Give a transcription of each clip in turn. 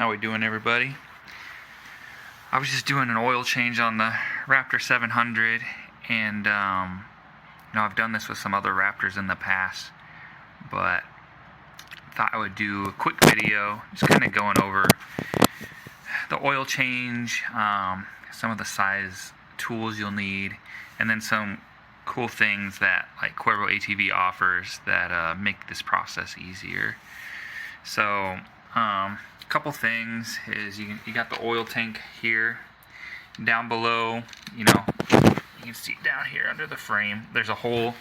How we doing, everybody? I was just doing an oil change on the Raptor 700, and I've done this with some other Raptors in the past, but thought I would do a quick video just kind of going over the oil change, some of the size tools you'll need, and then some cool things that like Cuervo ATV offers that make this process easier. So a couple things is you got the oil tank here. Down below, you can see down here under the frame, there's a hole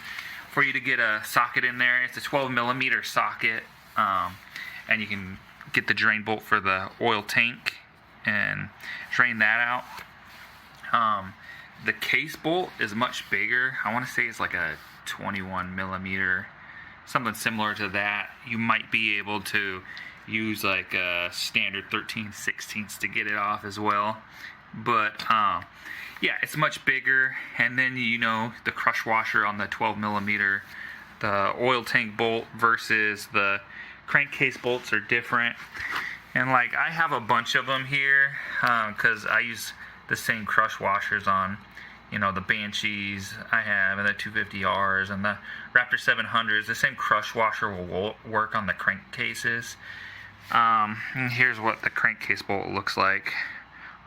for you to get a socket in there. It's a 12mm socket, and you can get the drain bolt for the oil tank and drain that out. The case bolt is much bigger. I want to say it's like a 21mm, something similar to that. You might be able to use like a standard 13/16 to get it off as well. But yeah, it's much bigger. And then the crush washer on the 12mm, the oil tank bolt versus the crankcase bolts are different. And like I have a bunch of them here because I use the same crush washers on the Banshees I have, and the 250Rs and the Raptor 700s. The same crush washer will work on the crankcases. And here's what the crankcase bolt looks like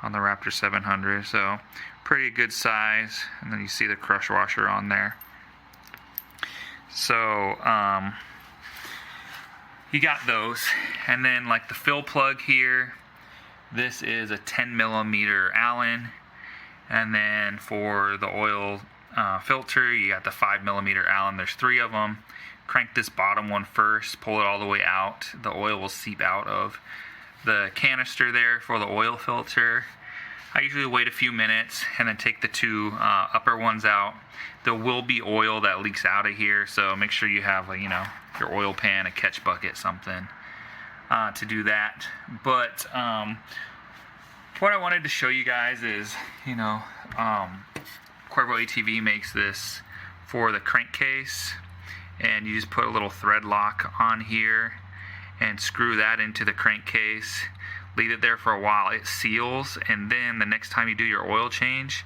on the Raptor 700. So pretty good size, and then you see the crush washer on there. So you got those, and then like the fill plug here, this is a 10mm Allen, and then for the oil filter you got the 5mm Allen. There's 3 of them. Crank this bottom one first, pull it all the way out. The oil will seep out of the canister there for the oil filter. I usually wait a few minutes and then take the 2 upper ones out. There will be oil that leaks out of here, so make sure you have your oil pan, a catch bucket, something to do that. But what I wanted to show you guys is Cuervo ATV makes this for the crankcase, and you just put a little thread lock on here and screw that into the crankcase. Leave it there for a while. It seals, and then the next time you do your oil change,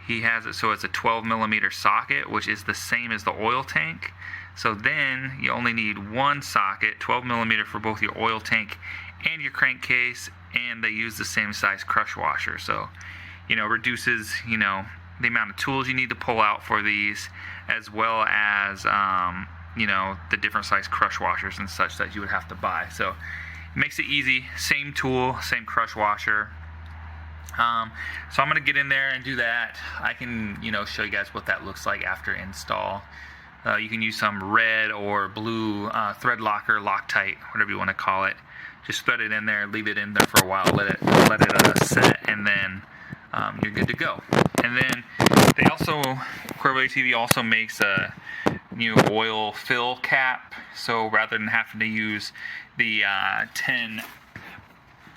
he has it so it's a 12mm socket, which is the same as the oil tank. So then you only need one socket, 12mm, for both your oil tank and your crankcase, and they use the same size crush washer. So reduces the amount of tools you need to pull out for these, as well as the different size crush washers and such that you would have to buy. So it makes it easy. Same tool, same crush washer. So I'm going to get in there and do that. I can show you guys what that looks like after install. You can use some red or blue thread locker, Loctite, whatever you want to call it. Just thread it in there, leave it in there for a while, let it set, and then you're good to go. And then they also, Cuervo ATV also makes a new oil fill cap. So rather than having to use the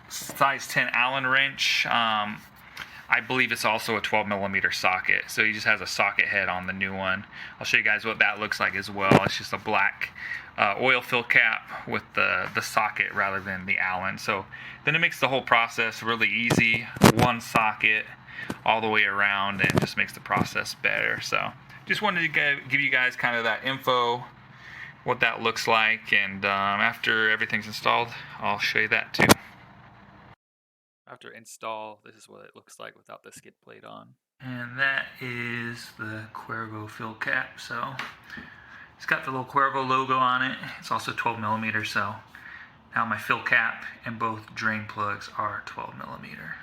size 10 Allen wrench, I believe it's also a 12mm socket. So he just has a socket head on the new one. I'll show you guys what that looks like as well. It's just a black oil fill cap with the socket rather than the Allen. So then it makes the whole process really easy. One socket all the way around, and just makes the process better. So just wanted to give you guys kind of that info, what that looks like, and after everything's installed, I'll show you that too. After install, this is what it looks like without the skid plate on. And that is the Cuervo fill cap. So it's got the little Cuervo logo on it. It's also 12mm, so now my fill cap and both drain plugs are 12mm.